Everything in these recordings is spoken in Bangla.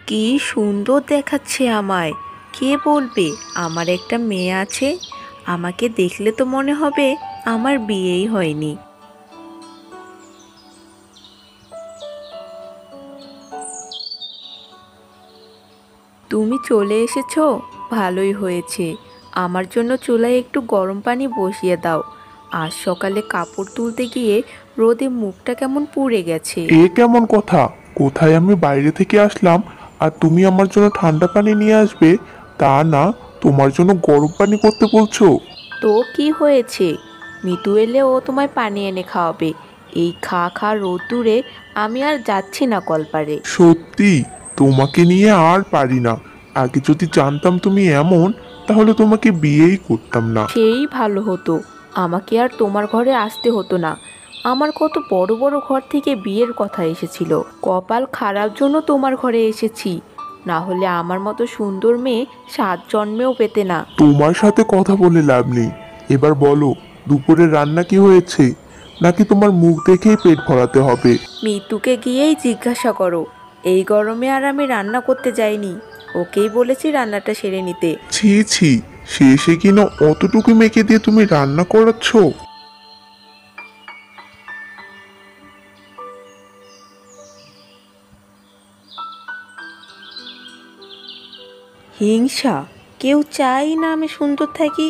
কি সুন্দর দেখাচ্ছে আমায়। কে বলবে আমার একটা মেয়ে আছে? আমাকে দেখলে তো মনে হবে আমার বিয়েই হয়নি। তুমি চলে এসেছো, ভালোই হয়েছে। আমার জন্য চুলায় একটু গরম পানি বসিয়ে দাও। আজ সকালে কাপড় তুলতে গিয়ে রোদে মুখটা কেমন পুড়ে গেছে। এ কেমন কথা? কোথায় আমি বাইরে থেকে আসলাম আর তুমি আমার জন্য ঠান্ডা পানি নিয়ে আসবে? তা না, তোমার জন্য গরম পানি করতে বলছো? তো কি হয়েছে? মিতু এলে ও তোমায় পানি এনে খাওয়াবে। এই খা খা রোদ্দুরে আমি আর যাচ্ছি না কলপারে। সত্যি? তোমাকে নিয়ে আর পারি না। আগে যদি জানতাম তুমি এমন, তাহলে তোমাকে বিয়েই করতাম না। সেই ভালো হতো, আমাকে আর তোমার ঘরে আসতে হতো না। আমার কত বড় বড় ঘর থেকে বিয়ের কথা এসেছিল। কপাল খারাপ জন্য তোমার ঘরে এসেছি, না হলে আমার মতো সুন্দর মেয়ে 7 জন্মেও পেতে না। তোমার সাথে কথা বলে লাভ নেই। এবার বলো, দুপুরের রান্না কি হয়েছে? নাকি তোমার মুখ দেখেই পেট ভরাতে হবে? মিতুকে গিয়েই জিজ্ঞাসা করো। এই গরমে আর আমি রান্না করতে যাইনি, ওকেই বলেছি রান্নাটা সেরে নিতে। ছি ছি, শেষে কিনা অতটুকু মেখে দিয়ে তুমি রান্না করাচ্ছ? হিংসা? কেউ চাই না আমি সুন্দর থাকি।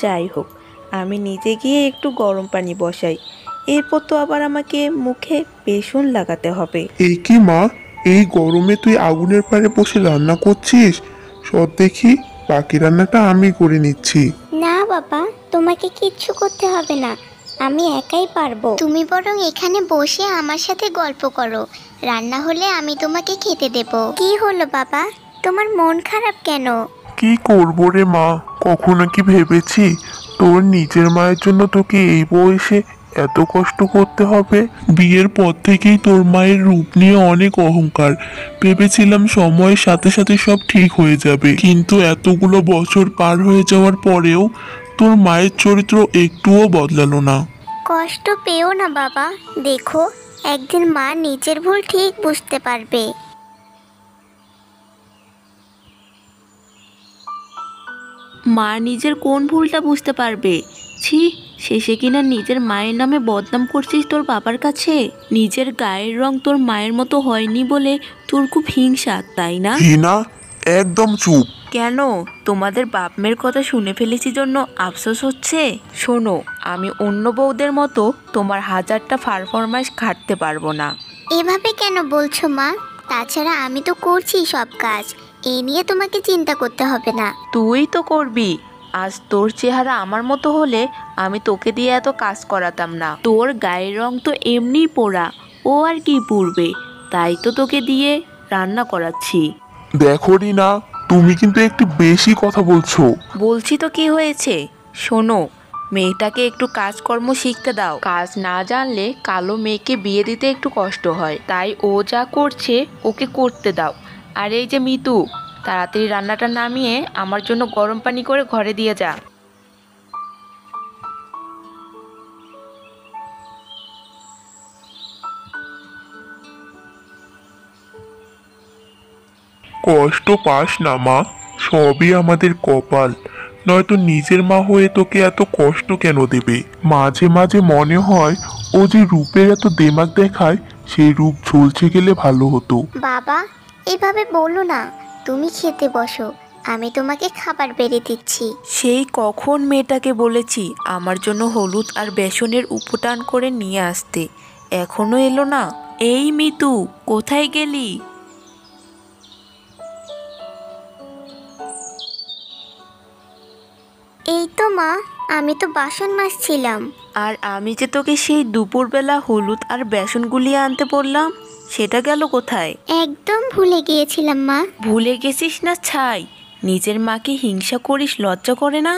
যাই হোক, আমি নিজে গিয়ে একটু গরম পানি বসাই। এরপর তো আবার আমাকে মুখে বেসন লাগাতে হবে। এই কি মা, এই গরমে তুই আগুনের পাড়ে বসে রান্না করছিস? সব দেখি, বাকি রান্নাটা আমি করে নিচ্ছি। না বাবা, তোমাকে কিচ্ছু করতে হবে না, আমি একাই পারবো। তুমি বরং এখানে বসে আমার সাথে গল্প করো, রান্না হলে আমি তোমাকে খেতে দেব। কি হলো বাবা, তোমার মন খারাপ কেন? কি করবো রে মা, কখনো কি ভেবেছি তোর নিজের মায়ের জন্য তোকে এই বয়সে এত কষ্ট করতে হবে? বিয়ের পর থেকেই তোর মায়ের রূপ নিয়ে অনেক অহংকার। ভেবেছিলাম সময়ের সাথে সাথে সব ঠিক হয়ে যাবে, কিন্তু এতগুলো বছর পার হয়ে যাওয়ার পরেও তোর মায়ের চরিত্র একটুও বদলালো না। কষ্ট পেও না বাবা, দেখো একদিন মা নিজের ভুল ঠিক বুঝতে পারবে। মা নিজের কোন ভুলটা বুঝতে পারবে? ছি, শেষে কিনা নিজের মায়ের নামে বদনাম করছিস তোর বাবার কাছে। নিজের গায়ের রং তোর মায়ের মতো হয়নি বলে তোর খুব হিংসা, তাই না? হিনা, একদম চুপ। কেন, তোমাদের বাপ মেয়ের কথা শুনে ফেলেছি জন্য আফসোস হচ্ছে? শোনো, আমি অন্য বউদের মতো তোমার হাজারটা পারফরম্যান্স খাটতে পারবো না। এভাবে কেন বলছো মা? তাছাড়া আমি তো করছি সব কাজ, এ নিয়ে তোমাকে চিন্তা করতে হবে না। তুই তো করবি। আজ তোর চেহারা আমার মতো হলে আমি তোকে দিয়ে এত কাজ করাতাম না। তোর গায়ের রং তো এমনিই পোড়া, ও আর কি পুড়বে? তাই তো তোকে দিয়ে রান্না করাচ্ছি। দেখো রিনা, তুমি কিন্তু একটু বেশি কথা বলছো। বলছি তো কি হয়েছে? শোনো, মেয়েটাকে একটু কাজকর্ম শিখতে দাও। কাজ না জানলে কালো মেয়েকে বিয়ে দিতে একটু কষ্ট হয়, তাই ও যা করছে ওকে করতে দাও। আর এই যে মিতু, তাড়াতাড়ি রান্নাটা নামিয়ে আমার জন্য গরম পানি করে ঘরে দিয়ে যা। কষ্ট পাস না মা, সবই আমাদের কপাল। নয়তো নিজের মা হয়ে তোকে এত কষ্ট কেন দেবে? মাঝে মাঝে মনে হয় ও যে রূপের এত দেমাক দেখায়, সেই রূপ ঝলসে গেলে ভালো হতো। বাবা, এভাবে বলো না, তুমি খেতে বসো, আমি তোমাকে খাবার বেড়ে দিচ্ছি। সেই কখন মেয়েটাকে বলেছি আমার জন্য হলুদ আর বেসনের উপটান করে নিয়ে আসতে, এখনো এলো না। এই মিতু, কোথায় গেলি? এই তো মা, আমি তো বাসন মাজছিলাম। আর আমি যে তোকে সেই দুপুরবেলা হলুদ আর বেসন গুলিয়ে আনতে বললাম, সেটা গেল কোথায়? একদম ভুলে গিয়েছিলাম মা। ভুলে গেছিস না ছাই? নিজের মাকে হিংসা করিস, লজ্জা করে না?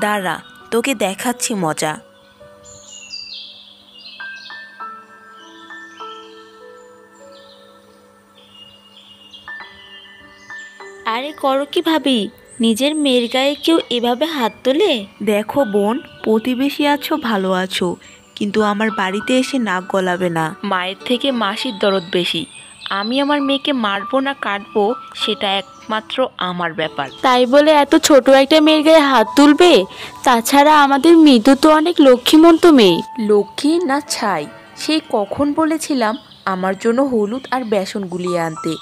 দাঁড়া, তোকে দেখাচ্ছি মজা। আরে করো কি ভাবি, নিজের মেয়ের গায়ে কেউ এভাবে হাত তোলে? দেখো বোন, প্রতিবেশী আছো ভালো আছো, কিন্তু আমার বাড়িতে এসে নাক গলাবে না। মায়ের থেকে মাসির দরদ বেশি। আমি আমার মেয়েকে মারবো না কাটবো সেটা একমাত্র আমার ব্যাপার। তাই বলে এত ছোট একটা মেয়ের গায়ে হাত তুলবে? তাছাড়া আমাদের মৃদু তো অনেক লক্ষ্মীমন্ত মেয়ে। লক্ষ্মী না ছাই, সেই কখন বলেছিলাম আমার জন্য হলুদ আর বেসন গুলিয়ে আনতে,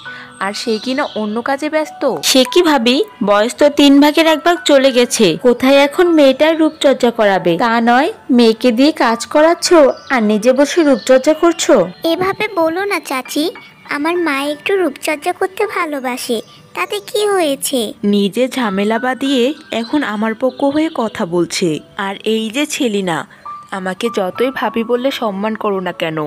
আর সে কিনা অন্য কাজে ব্যস্ত। সে কি ভাবি, বয়স তো 3/1 চলে গেছে, কোথায় এখন মেয়েটার রূপচর্চা করাবে? তা নয় মেয়েকে দিয়ে কাজ করাচ্ছ আর নিজে বসে রূপচর্চা করছো। এভাবে বলো না চাচি, আমার মা একটু রূপচর্চা করতে ভালোবাসে, তাতে কি হয়েছে? নিজে ঝামেলা বাদিয়ে এখন আমার পক্ষ হয়ে কথা বলছে। আর এই যে ছেলিনা, আমাকে যতই ভাবি বললে সম্মান করো না কেন,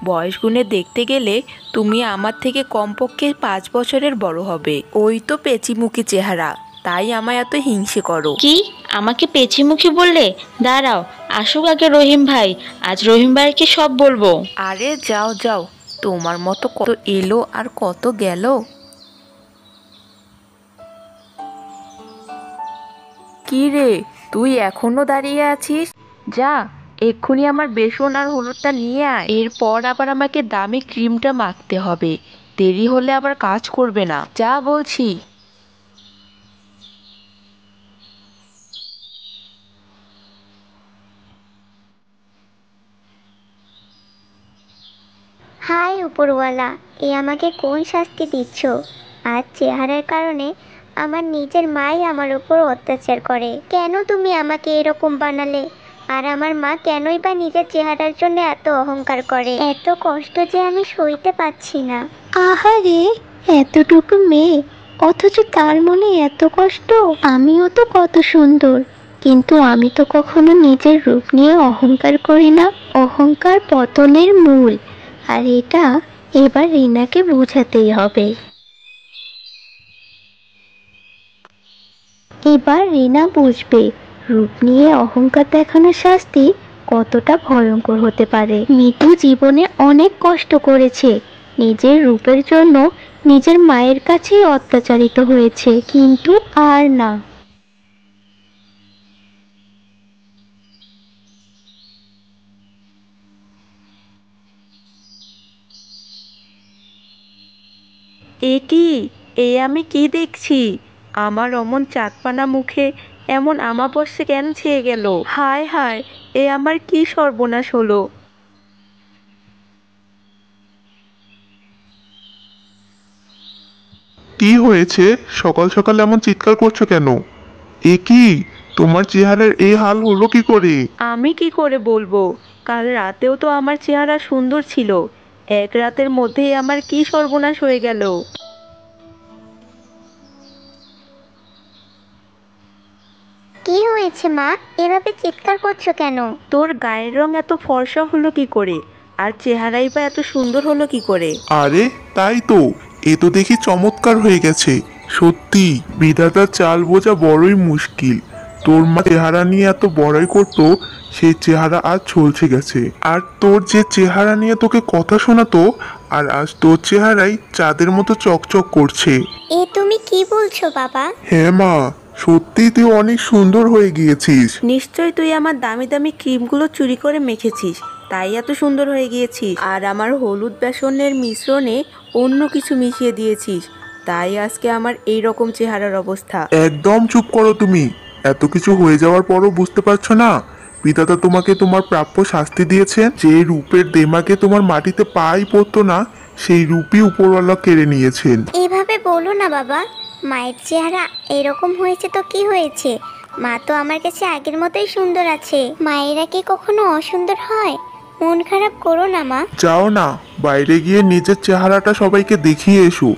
বয়স গুণে দেখতে গেলে তুমি আমার থেকে কমপক্ষে 5 বছরের বড় হবে। ওই তো পেঁচিমুখী চেহারা, তাই আমায় এত হিংসে করো। কি আমাকে পেঁচিমুখী বললে? দাঁড়াও, আসুক আগে রহিম ভাই, আজ রহিম ভাইকে সব বলবো। আরে যাও যাও, তোমার মতো কত এলো আর কত গেল। কি রে, তুই এখনো দাঁড়িয়ে আছিস? যা এক্ষুনি আমার বেসন আর হলুদটা নিয়ে আয়, এরপর আবার আমাকে দামি ক্রিমটা মাখতে হবে। দেরি হলে আবার কাজ করবে না, যা বলছি। হাই উপরওয়ালা, এ আমাকে কোন শাস্তি দিচ্ছ? আজ চেহারার কারণে আমার নিজের মাই আমার উপর অত্যাচার করে। কেন তুমি আমাকে এরকম বানালে? আর আমার মা কেনই বা নিজের চেহারার জন্য এত অহংকার করে? এত কষ্ট যে আমি সইতে পারছি না। আহারে, এতটুকু মেয়ে অথচ তার মনে এত কষ্ট। আমিও তো কত সুন্দর, কিন্তু আমি তো কখনো নিজের রূপ নিয়ে অহংকার করি না। অহংকার পতনের মূল, আর এটা এবার রিনাকে বোঝাতেই হবে। এবার রিনা বুঝবে রূপ নিয়ে অহংকার দেখানোর শাস্তি কতটা ভয়ঙ্কর হতে পারে। মিতু জীবনে অনেক কষ্ট করেছে, নিজের রূপের জন্য নিজের মায়ের কাছেই অত্যাচারিত হয়েছে, কিন্তু আর না। এ কি, এ আমি কি দেখছি? আমার অমন চাঁদপানা মুখে এমন আমাবস্যা কেন ছেয়ে গেল? হায় হায়, এ আমার কি সর্বনাশ হলো? কি হয়েছে? সকাল সকাল এমন চিৎকার করছো কেন? এ কি, তোমার চেহারার এই হাল হলো কি করে? আমি কি করে বলবো? কাল রাতেও তো আমার চেহারা সুন্দর ছিল, এক রাতের মধ্যেই আমার কি সর্বনাশ হয়ে গেল? কি হয়েছে মা, এভাবে চিৎকার করছো কেন? তোর গায়ের রং এত ফর্সা হলো কি করে, আর চেহারাই বা এত সুন্দর হলো কি করে? আরে তাই তো, এ তো দেখি চমৎকার হয়ে গেছে। সত্যি বিধাতার চাল বোঝা বড়ই মুশকিল। তোর মা চেহারা নিয়ে এত বড়াই করতো, সেই চেহারা আজ ঝলসে গেছে। আর তোর যে চেহারা নিয়ে তোকে কথা শোনাতো, আর আজ তোর চেহারাই চাঁদের মতো চকচক করছে। এ তুমি কি বলছো বাবা? হ্যাঁ মা, সত্যি তুই অনেক সুন্দর হয়ে গিয়েছিস। নিশ্চয় তুই আমার দামি দামি ক্রিমগুলো চুরি করে মেখেছিস, তাই এত সুন্দর হয়ে গিয়েছিস। আর আমার হলুদ বেসনের মিশ্রণে অন্য কিছু মিশিয়ে দিয়েছিস, তাই আজকে আমার এই রকম চেহারার অবস্থা। একদম চুপ করো তুমি। এত কিছু হয়ে যাওয়ার পরও বুঝতে পারছো না? বিধাতা তোমাকে তোমার প্রাপ্য শাস্তি দিয়েছেন। যে রূপের দেমাকে তোমার মাটিতে পাই পড়তো না, সেই রূপই উপরওয়ালা কেড়ে নিয়েছেন। এভাবে বলো না বাবা, মায়ের চেহারা এরকম হয়েছে তো কি হয়েছে? মা তো আমার কাছে আগের মতোই সুন্দর আছে। মায়েরা কি কখনো অসুন্দর হয়? মন খারাপ করো না মা। যাও না, বাইরে গিয়ে নিজের চেহারাটা সবাইকে দেখিয়ে এসো।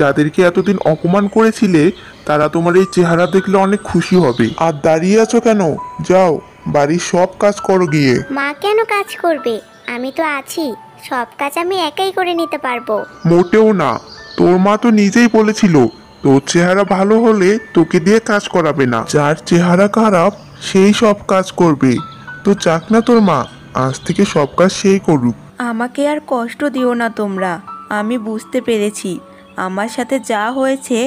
যাদেরকে এতদিন অপমান করেছিলে, তারা তোমার এই চেহারা দেখলে অনেক খুশি হবে। আর দাঁড়িয়ে আছো কেন? যাও, বাড়ির সব কাজ করো গিয়ে। মা কেন কাজ করবে? আমি তো আছি, সব কাজ আমি একাই করে নিতে পারবো। মোটেও না, তোর মা তো নিজেই বলেছিল তোর চেহারা ভালো হলে তোকে দিয়ে কাজ করাবে না। যার চেহারা খারাপ সেই সব কাজ করবে। তো চাক না তোর মা, আজ থেকে সব কাজ সেই করুক। আমাকে আর কষ্ট দিও না তোমরা, আমি বুঝতে পেরেছি আমার সাথে যা হয়েছে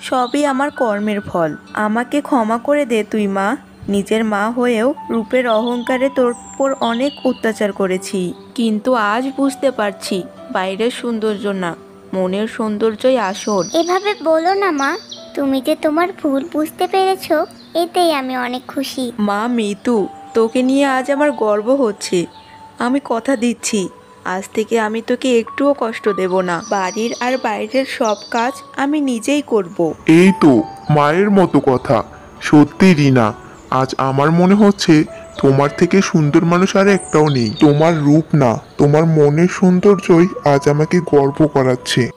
সবই আমার কর্মের ফল। আমাকে ক্ষমা করে দে তুই মা। নিজের মা হয়েও রূপের অহংকারে তোর উপর অনেক অত্যাচার করেছি, কিন্তু আজ বুঝতে পারছি বাইরের সৌন্দর্য না, মনের সৌন্দর্যই আসল। এভাবে বলো না মা, তুমি যে তোমার ভুল বুঝতে পেরেছো এতেই আমি অনেক খুশি। মা মিতু, তোকে নিয়ে আজ আমার গর্ব হচ্ছে। আমি কথা দিচ্ছি, আজ থেকে আমি তোকে একটুও কষ্ট দেব না। বাড়ির আর বাইরের সব কাজ আমি নিজেই করব। এই তো মায়ের মতো কথা। সত্যি রিনা, আজ আমার মনে হচ্ছে তোমার থেকে সুন্দর মানুষ আর একটাও নেই। তোমার রূপ না, তোমার মনের সৌন্দর্যই আজ আমাকে গর্ব করাচ্ছে।